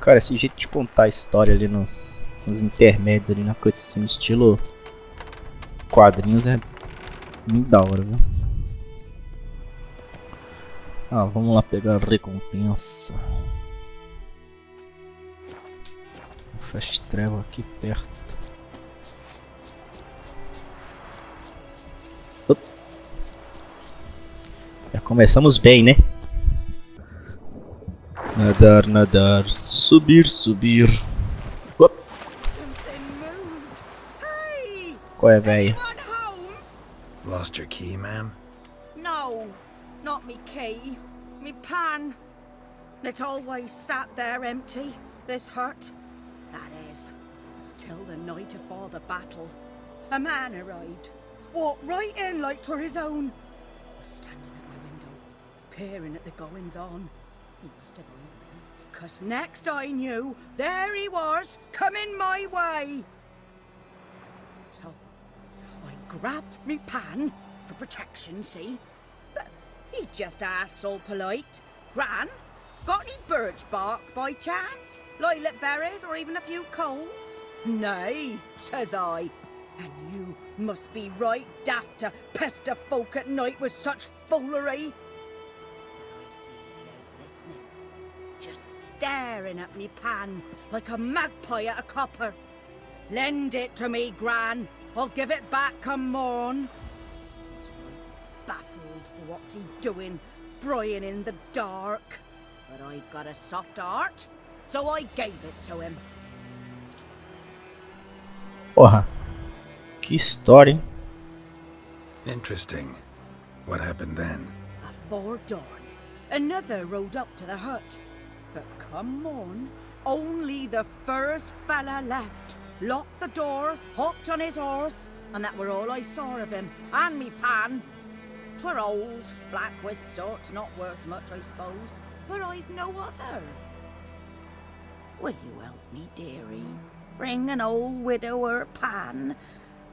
Cara, esse jeito de contar a história ali nos intermédios ali na cutscene estilo quadrinhos é muito da hora, viu? Ah, vamos lá pegar a recompensa. Um fast travel aqui perto. Já começamos bem, né? Nadar, nadar, subir, subir. Op. Qual é, velho? Lost your key, ma'am? No, not me key. Me pan. It always sat there empty, this hut. That is, till the night afore the battle. A man arrived, walked right in like 'twere his own. Was standing at my window, peering at the goings-on. He must have heard me, 'cause next I knew, there he was, coming my way. So, I grabbed me pan, for protection, see? But he just asks all polite, Gran, got any birch bark by chance? Lilac berries or even a few coals? Nay, says I. And you must be right daft to pester folk at night with such foolery. But I sees he ain't listening, just staring at me pan like a magpie at a copper. Lend it to me, Gran. I'll give it back come morn. He's right baffled for what's he doing, frying in the dark. But I've got a soft heart, so I gave it to him. Porra, que história, hein? Interesting. What happened then? Afore dawn, another rode up to the hut. But come morn, only the first fella left. Locked the door, hopped on his horse, and that were all I saw of him, and me pan. 'Twere old, black with sort, not worth much, I suppose, but I've no other. Will you help me, dearie? Bring an old widower pan.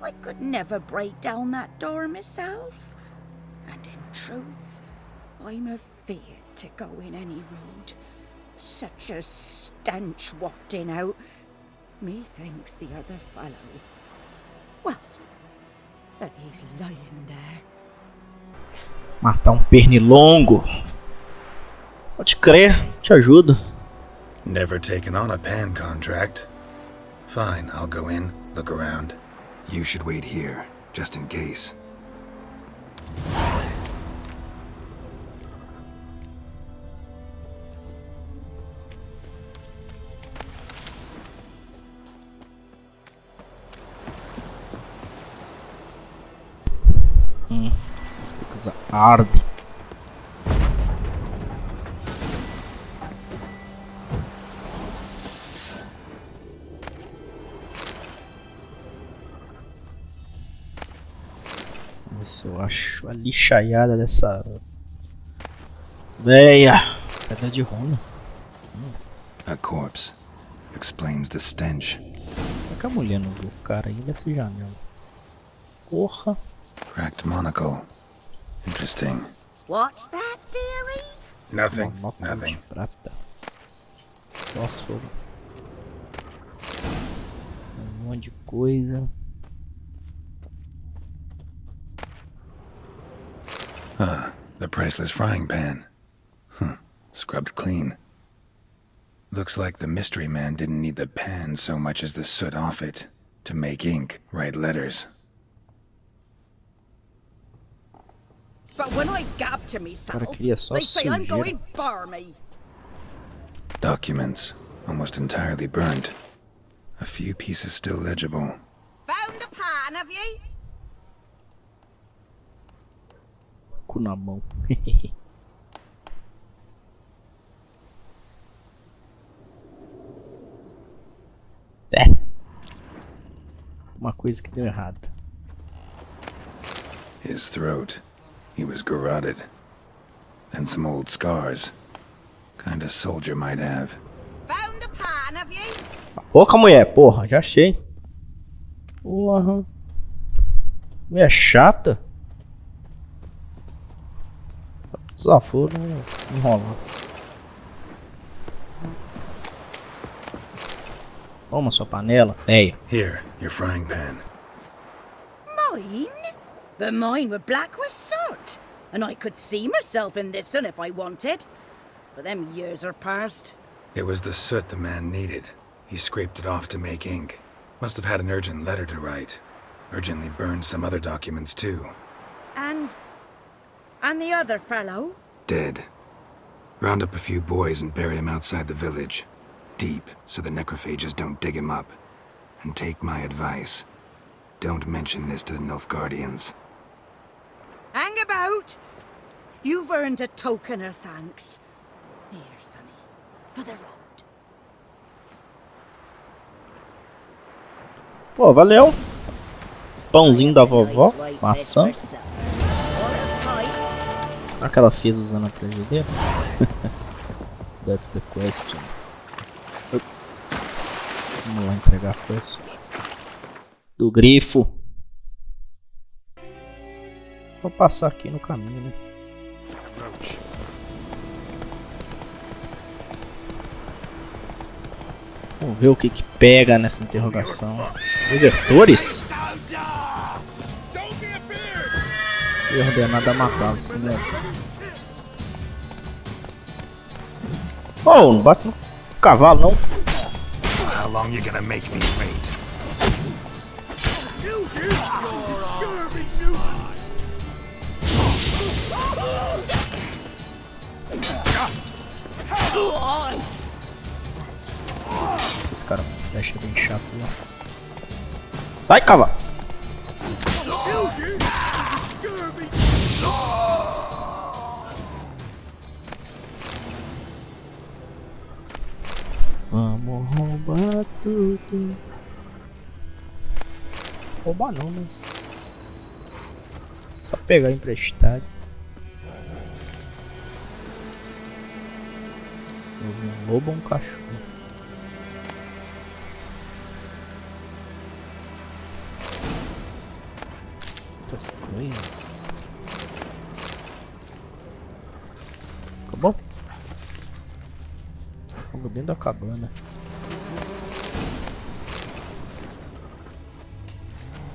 I could never break down that door myself, and in truth, I'm afeard to go in any road. Such a stench wafting out. Methinks the other fellow, well, that he's lying there. Matar pernilongo. Pode crer, te ajudo. Never taken on a pan contract. Fine, I'll go in, look around. You should wait here, just in case. Tem que usar arde. Vamos ver se eu acho a lixaiada dessa véia. Pedra de runa. A corpse explains the stench. Como é que a mulher não viu o cara aí nessa janela? Porra. Cracked monocle. Interesting. What's that, dearie? Nothing. Monóculo de Nothing. prata. Fósforo. Um monte de coisa. Ah, the priceless frying pan. Scrubbed clean. Looks like the mystery man didn't need the pan so much as the soot off it to make ink, write letters. But when I gab to myself, Cara, queria só they say I'm sujeira. going barmy. Documents, almost entirely burnt. A few pieces still legible. Found the pan, have ye? Cu na mão. É. Uma coisa que deu errado. His throat. He was garroted. And some old scars. Kind a soldier might have. Found the pan, have ye? Pouca mulher, porra, já achei. Porra. Mulher chata. Desaforo, não enrola. Toma sua panela, véia. Here, your frying pan. Mine? But mine were black with soot. And I could see myself in this one if I wanted. But them years are past. It was the soot the man needed. He scraped it off to make ink. Must have had an urgent letter to write. Urgently burned some other documents too. And the other fellow? Dead. Round up a few boys and bury him outside the village. Deep, so the necrophages don't dig him up. And take my advice. Don't mention this to the Nilfgaardians. Hang about! You've earned a token of thanks. Here, sonny, for the road. Pô, valeu. Pãozinho da vovó, maçã. Será que ela fez usando a frigideira? That's the question. Vamos lá entregar a coisa. Do grifo. Vou passar aqui no caminho, né? Vamos ver o que pega nessa interrogação. Desertores? Fui ordenado a matá-los, senhores. Oh, não bate no cavalo, não. How long you gonna make me wait? Esses caras com flecha é bem chato lá. Sai, cavalo! Vamos roubar tudo. Roubar não, mas só pegar emprestado. Eu vi um lobo ou um cachorro? Muitas coisas. Acabou? Vamos dentro da cabana.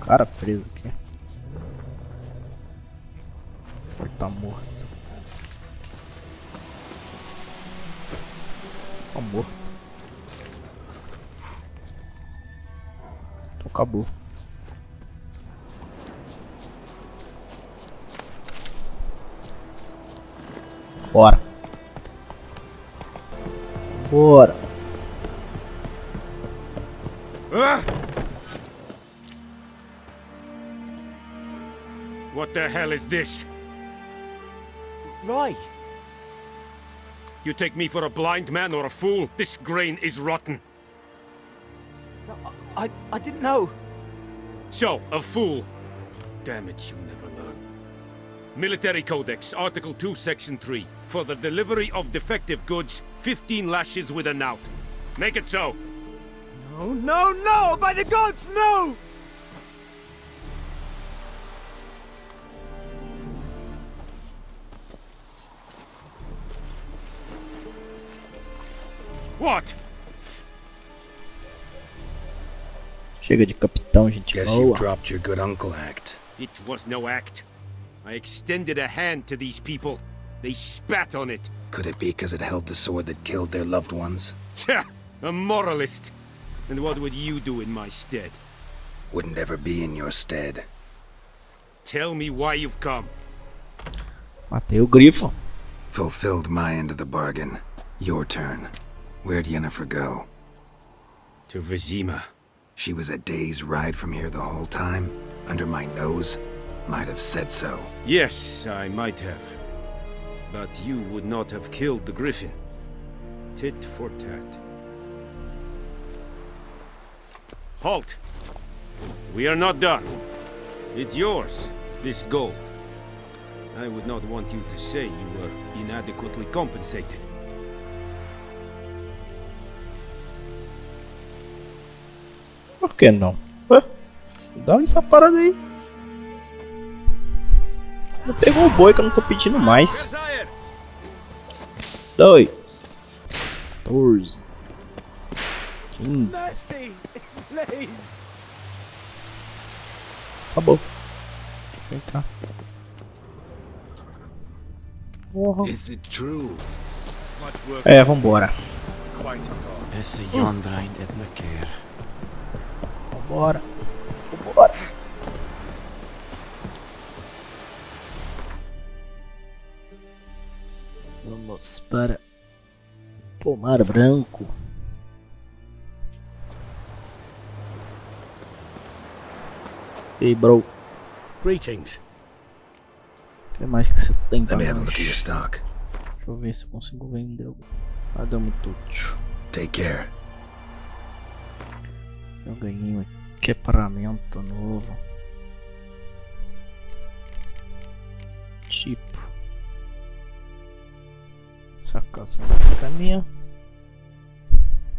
Cara preso aqui. Ele tá morto. Tá morto. Então acabou. Bora. Bora. What the hell is this? Right. You take me for a blind man or a fool? This grain is rotten. I didn't know. So, a fool. Damn it, you never learn. Military Codex, Article 2, Section 3. For the delivery of defective goods, 15 lashes with a knout. Make it so. No, no, no! By the gods, no! What? Chega de capitão, gente Guess boa. you've dropped your good uncle act. It was no act. I extended a hand to these people. They spat on it. Could it be because it held the sword that killed their loved ones? Tja, a moralist. And what would you do in my stead? Wouldn't ever be in your stead. Tell me why you've come. Matei o grifo. Fulfilled my end of the bargain. Your turn. Where'd Yennefer go? To Vizima. She was a day's ride from here the whole time? Under my nose? Might have said so. Yes, I might have. But you would not have killed the griffin. Tit for tat. Halt! We are not done. It's yours, this gold. I would not want you to say you were inadequately compensated. Por que não? Ué? Dá essa parada aí. Eu pegou o boi que eu não tô pedindo mais. 2 14 15 15. Mercy, please. Acabou. Deixa eu entrar. Porra. Is it true? É, vambora. Esse Yondrain Edna quer. Vambora. Vambora. Vamos para Pomar Branco. Ei, bro. Greetings. O que mais que você tem pra Let me have a nós? look at your stock. Deixa eu ver se eu consigo vender algum. Nada muito útil. Take care. Eu ganhei um equipamento novo. Tipo. Essa calça vai ficar minha.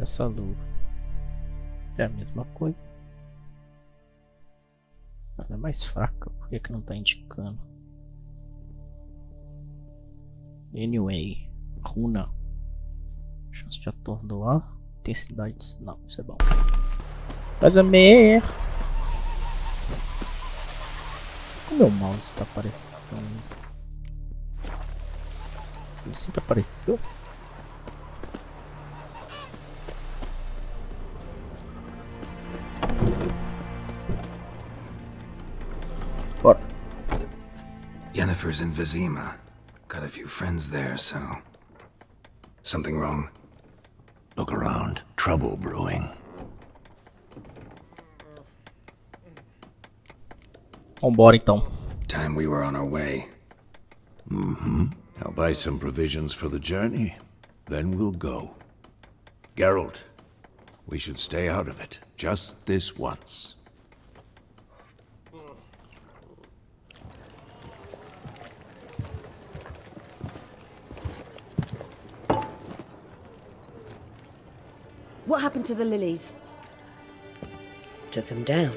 Essa luva é a mesma coisa. Ela é mais fraca, por que que não tá indicando? Anyway, runa. Chance de atordoar. Intensidade. Não, isso é bom. Mas a mer. O meu mouse tá aparecendo. Ele sempre apareceu? Bora. Yennefer's in Vizima. Got a few friends there, so... Something wrong? Look around. Trouble brewing. Vambora então. Time we were on our way. I'll buy some provisions for the journey. Then we'll go. GERALT, we should stay out of it. Just this once. What happened to the lilies? Took him down.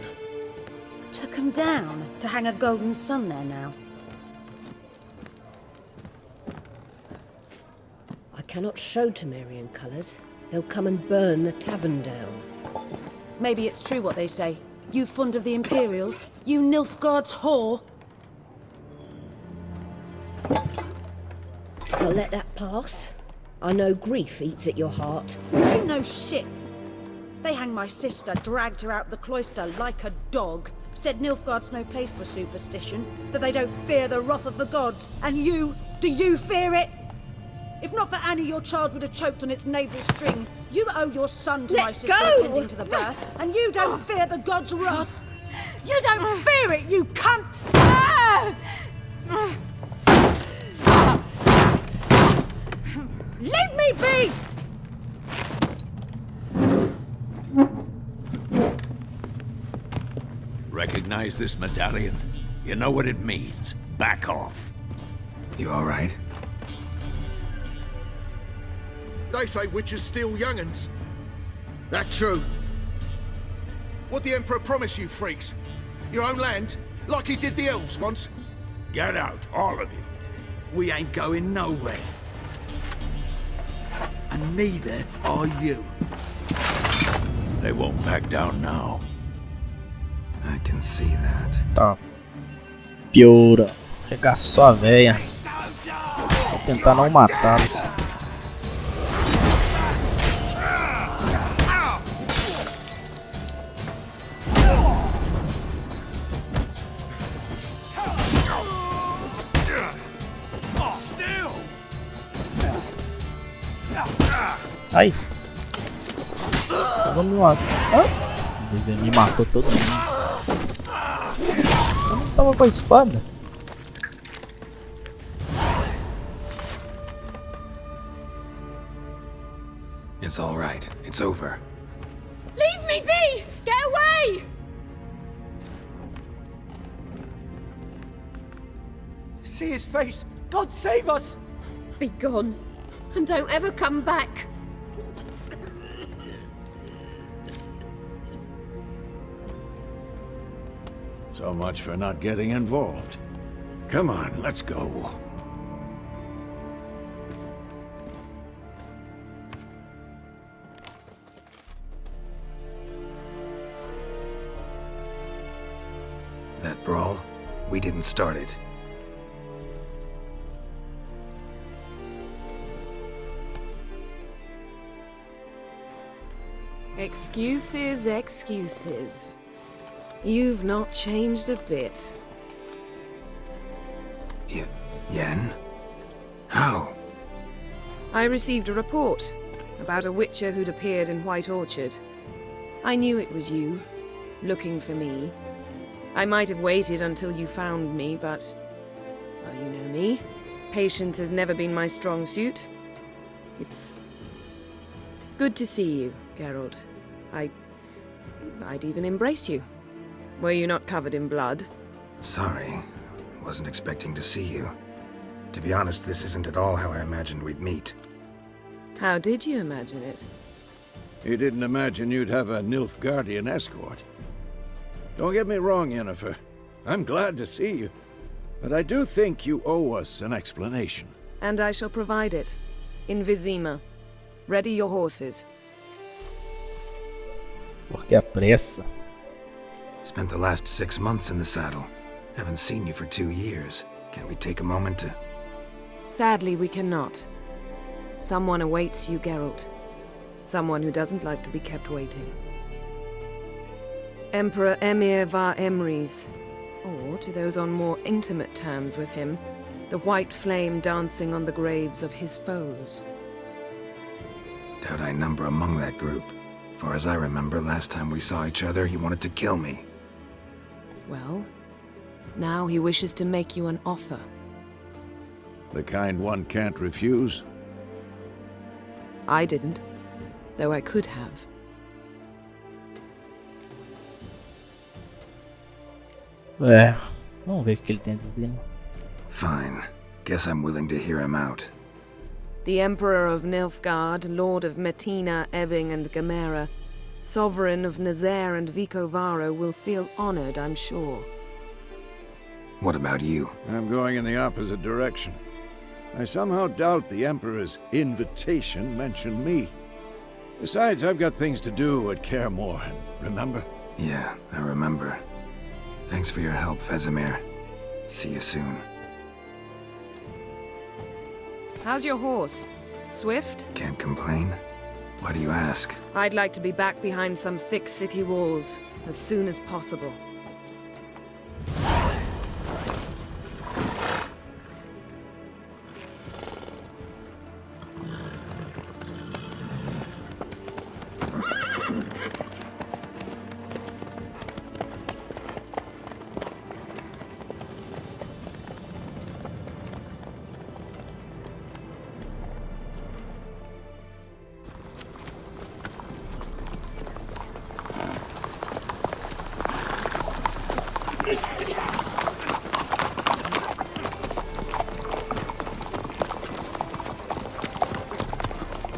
Took them down to hang a golden sun there now. I cannot show Temerian colours. They'll come and burn the tavern down. Maybe it's true what they say. You fond of the Imperials? You Nilfgaard's whore? I'll let that pass. I know grief eats at your heart. You know shit. They hanged my sister, dragged her out the cloister like a dog. Said Nilfgaard's no place for superstition, that they don't fear the wrath of the gods. And you, do you fear it? If not for Annie, your child would have choked on its navel string. You owe your son to my Let sister go! attending to the birth, and you don't fear the gods' wrath. You don't fear it, you cunt! Leave me be! Recognize this medallion? You know what it means. Back off. You alright? They say witches steal young'uns. That true? What the Emperor promise you, freaks? Your own land? Like he did the elves once? Get out, all of you. We ain't going nowhere. And neither are you. They won't back down now. I can see that. Tá. Piora. Regaçou a véia. Vou tentar não matá-los. Ai. Vamos me matar. Ah. O desenho me matou todo mundo. Eu não tava com a espada. It's alright. It's over. Leave me be! Get away! See his face! God save us! Be gone. And don't ever come back. So much for not getting involved. Come on, let's go. That brawl, we didn't start it. Excuses, excuses. You've not changed a bit. Yen? How? I received a report about a witcher who'd appeared in White Orchard. I knew it was you, looking for me. I might have waited until you found me, but... well, you know me. Patience has never been my strong suit. It's... good to see you, Geralt. I'd even embrace you. Were you not covered in blood? Sorry. Wasn't expecting to see you. To be honest, this isn't at all how I imagined we'd meet. How did you imagine it? You didn't imagine you'd have a Nilfgaardian escort. Don't get me wrong, Yennefer. I'm glad to see you. But I do think you owe us an explanation. And I shall provide it. In Vizima. Ready your horses. Por que a pressa? Spent the last 6 months in the saddle. Haven't seen you for 2 years. Can't we take a moment to... Sadly, we cannot. Someone awaits you, Geralt. Someone who doesn't like to be kept waiting. Emperor Emir var Emrys. Or, to those on more intimate terms with him, the white flame dancing on the graves of his foes. Doubt I number among that group. Far as I remember, last time we saw each other, he wanted to kill me. Well, now he wishes to make you an offer. The kind one can't refuse? I didn't, though I could have. Vamos ver o que ele tem a dizer. Fine. Guess I'm willing to hear him out. The Emperor of Nilfgaard, Lord of Metina, Ebbing and Gamera, Sovereign of Nazaire and Vicovaro will feel honored, I'm sure. What about you? I'm going in the opposite direction. I somehow doubt the Emperor's invitation mentioned me. Besides, I've got things to do at Kaer Morhen, remember? Yeah, I remember. Thanks for your help, Vesemir. See you soon. How's your horse? Swift? Can't complain. Why do you ask? I'd like to be back behind some thick city walls as soon as possible.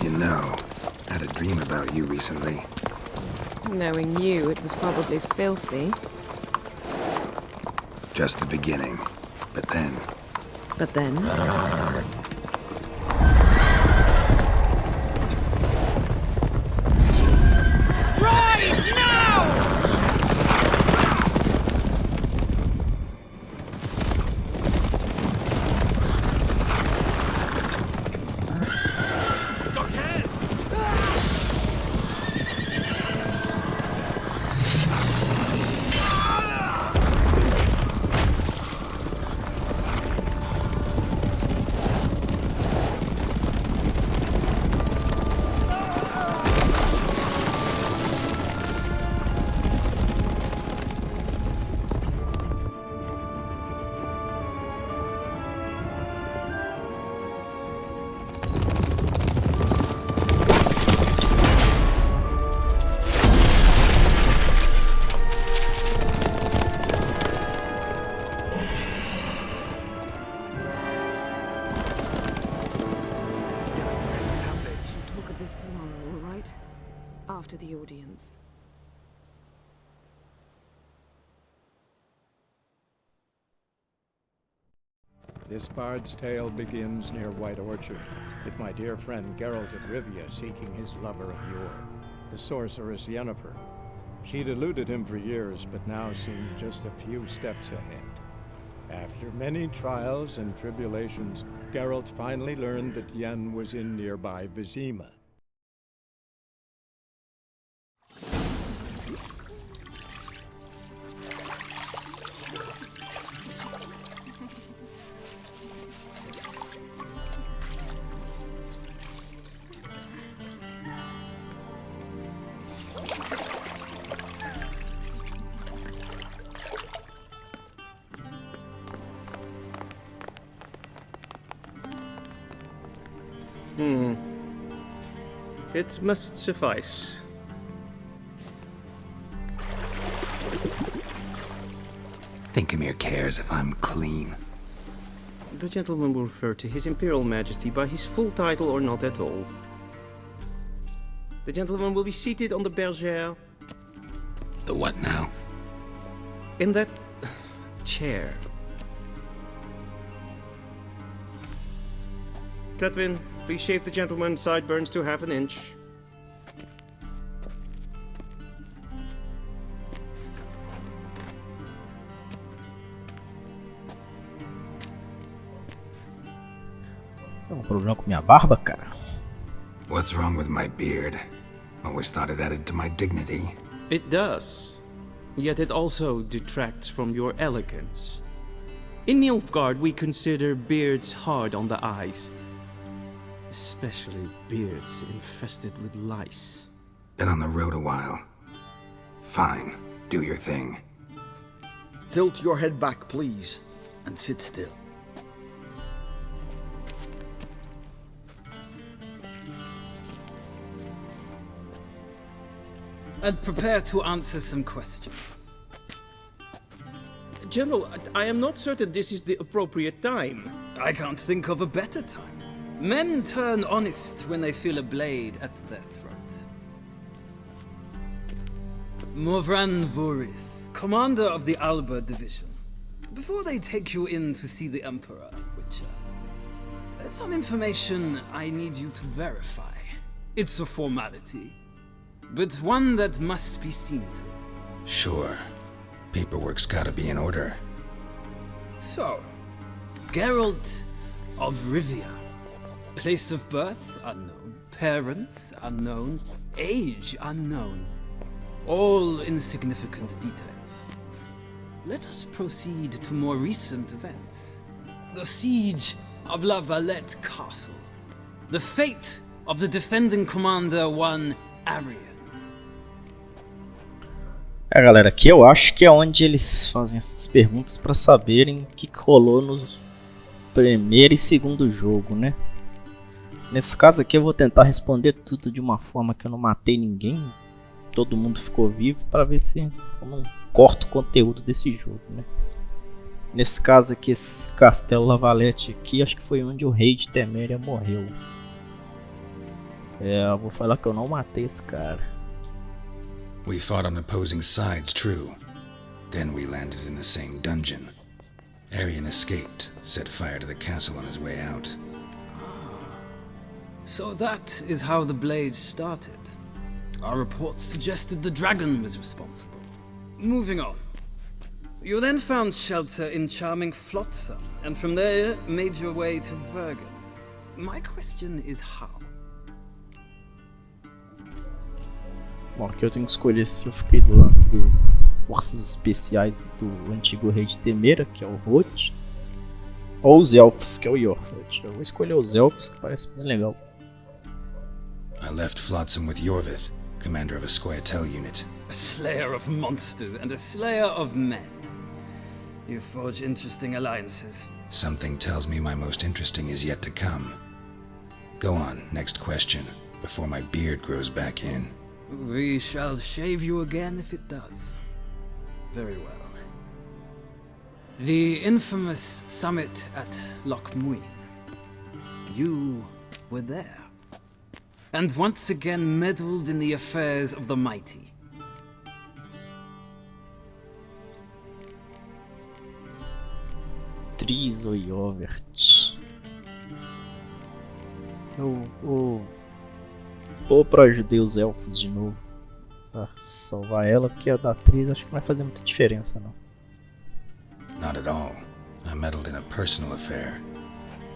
You know, had a dream about you recently. Knowing you, it was probably filthy. Just the beginning. But then... But then? Rise now! After the audience. This bard's tale begins near White Orchard, with my dear friend Geralt of Rivia seeking his lover of yore, the sorceress Yennefer. She'd eluded him for years, but now seemed just a few steps ahead. After many trials and tribulations, GERALT finally learned that Yen was in nearby Vizima. It must suffice. Thinkemere cares if I'm clean. The gentleman will refer to His Imperial Majesty by his full title or not at all. The gentleman will be seated on the bergère. The what now? In that chair. Cletwin, please shave the gentleman's sideburns to ½ inch. Tem problema com minha barba, cara? What's wrong with my beard? Always thought it added to my dignity. It does. Yet it also detracts from your elegance. In Nilfgaard, we consider beards hard on the eyes. Especially beards infested with lice. Been on the road a while. Fine, do your thing. Tilt your head back, please, and sit still. And prepare to answer some questions. General, I am not certain this is the appropriate time. I can't think of a better time. Men turn honest when they feel a blade at their throat. Morvran Voris, commander of the Alba Division. Before they take you in to see the Emperor, Witcher, there's some information I need you to verify. It's a formality, but one that must be seen to. Sure. Paperwork's gotta be in order. So, Geralt of Rivia. Place of birth, unknown. Parents, unknown. Age, unknown. All insignificant details. Let us proceed to more recent events. The siege of La Valette Castle. The fate of the defending commander, one Arian. Galera, aqui eu acho que é onde eles fazem essas perguntas para saberem o que rolou no primeiro e segundo jogo, né? Nesse caso aqui eu vou tentar responder tudo de uma forma que eu não matei ninguém, todo mundo ficou vivo, para ver se eu não corto o conteúdo desse jogo, né? Nesse caso aqui, esse castelo La Valette aqui, acho que foi onde o rei de Teméria morreu. Eu vou falar que eu não matei esse cara. We fought on opposing sides, true. Then we landed in the same dungeon. Arian escaped, set fire to the castle on his way out. So that is how the blade started. Our reports suggested the dragon was responsible. Moving on. You then found shelter in charming Flotsam, and from there made your way to Vergen. My question is how? Bom, aqui eu tenho que escolher se eu fiquei do lado do Forças Especiais do antigo rei de Temeria, que é o Roth, ou os Elfos, que é o Yorvith. Eu vou escolher os Elfos, que parece mais legal. I left Flotsam with Yorvith, commander of a Scoia'tael unit. A slayer of monsters and a slayer of men. You forge interesting alliances. Something tells me my most interesting is yet to come. Go on, next question, before my beard grows back in. We shall shave you again if it does. Very well. The infamous summit at Loch Muin. You were there. And once again meddled in the affairs of the mighty. Tris ou Yorvith. Eu vou pra ajudar os elfos de novo. pra salvar ela, porque a da atriz acho que não vai fazer muita diferença não. Not at all. I meddled in a personal affair.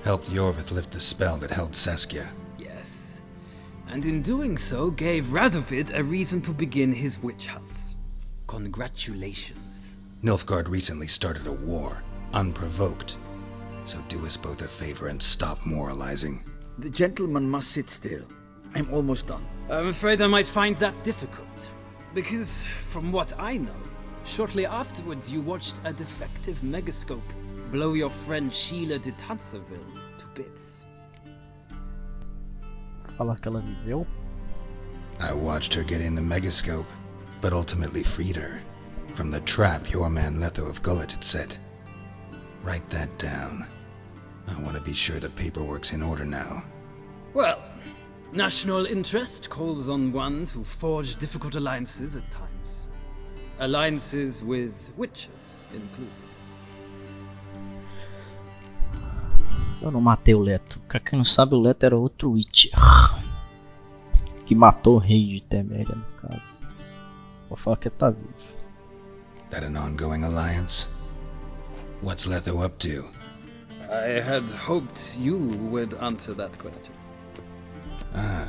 Helped Yorvith lift the spell that held Saskia. Yes. And in doing so, gave Radovid a reason to begin his witch hunts. Congratulations. Nilfgaard recently started a war, unprovoked. So do us both a favor and stop moralizing. The gentleman must sit still. I'm almost done. I'm afraid I might find that difficult. Because, from what I know, shortly afterwards you watched a defective megascope blow your friend Sheila de Tanserville to bits. Falar que ela viveu? I watched her get in the megascope, but ultimately freed her from the trap your man Letho of Gullet had set. Write that down. I want to be sure the paperwork's in order now. Well, national interest calls on one to forge difficult alliances at times. Alliances with witches included. Eu não matei o Leto. Pra quem não sabe, o Leto era outro Witcher. Que matou o rei de Teméria, no caso. Vou falar que ele tá vivo. That an ongoing alliance? What's Letho up to? I had hoped you would answer that question. Ah,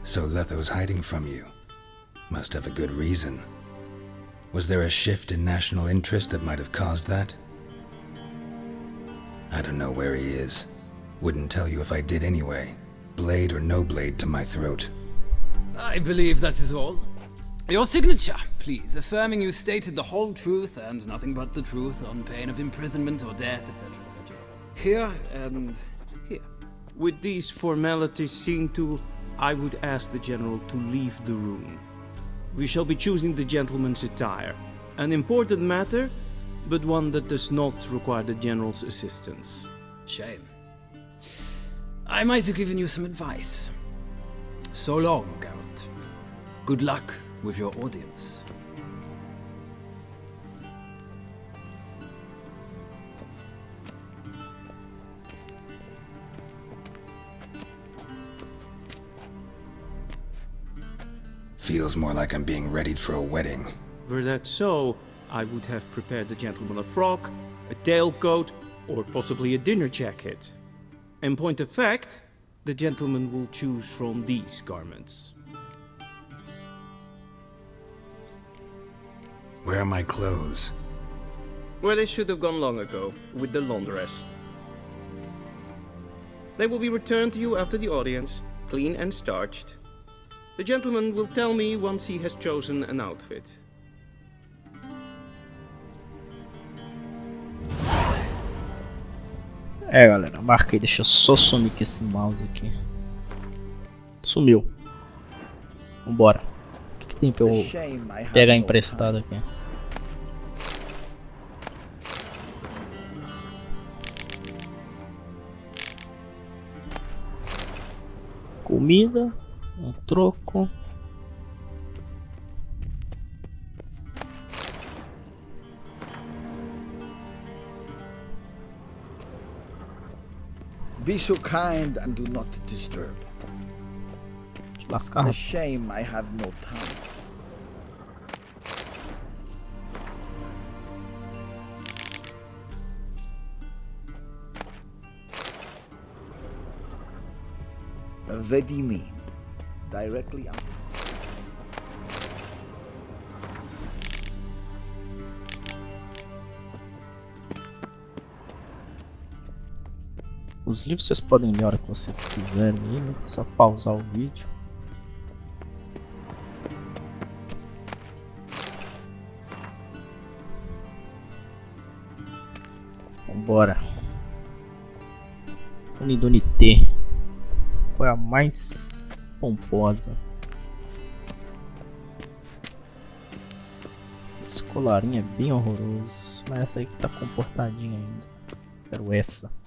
so Letho's hiding from you. Must have a good reason. Was there a shift in national interest that might have caused that? I don't know where he is. Wouldn't tell you if I did anyway. Blade or no blade to my throat. I believe that is all. Your signature, please, affirming you stated the whole truth and nothing but the truth on pain of imprisonment or death, etc., etc. Here and here. With these formalities seen to, I would ask the General to leave the room. We shall be choosing the gentleman's attire. An important matter, but one that does not require the General's assistance. Shame. I might have given you some advice. So long, Geralt. Good luck with your audience. Feels more like I'm being readied for a wedding. Were that so, I would have prepared the gentleman a frock, a tailcoat, or possibly a dinner jacket. In point of fact, the gentleman will choose from these garments. Where are my clothes? Where they should have gone long ago, with the laundress. They will be returned to you after the audience, clean and starched. The gentleman will tell me once he has chosen an outfit. Galera, marquei, deixa eu só sumir com esse mouse aqui. Sumiu. Vambora. O que tem pra eu pegar emprestado aqui? Comida, um troco. Be so kind and do not disturb. Lascar. A shame I have no time. Vizima, directly out. Os livros vocês podem ler a hora que vocês quiserem, né? Só pausar o vídeo. Vambora. Unidunité. Qual é a mais pomposa? Esse colarinho é bem horroroso, mas essa aí que tá comportadinha ainda. Quero essa.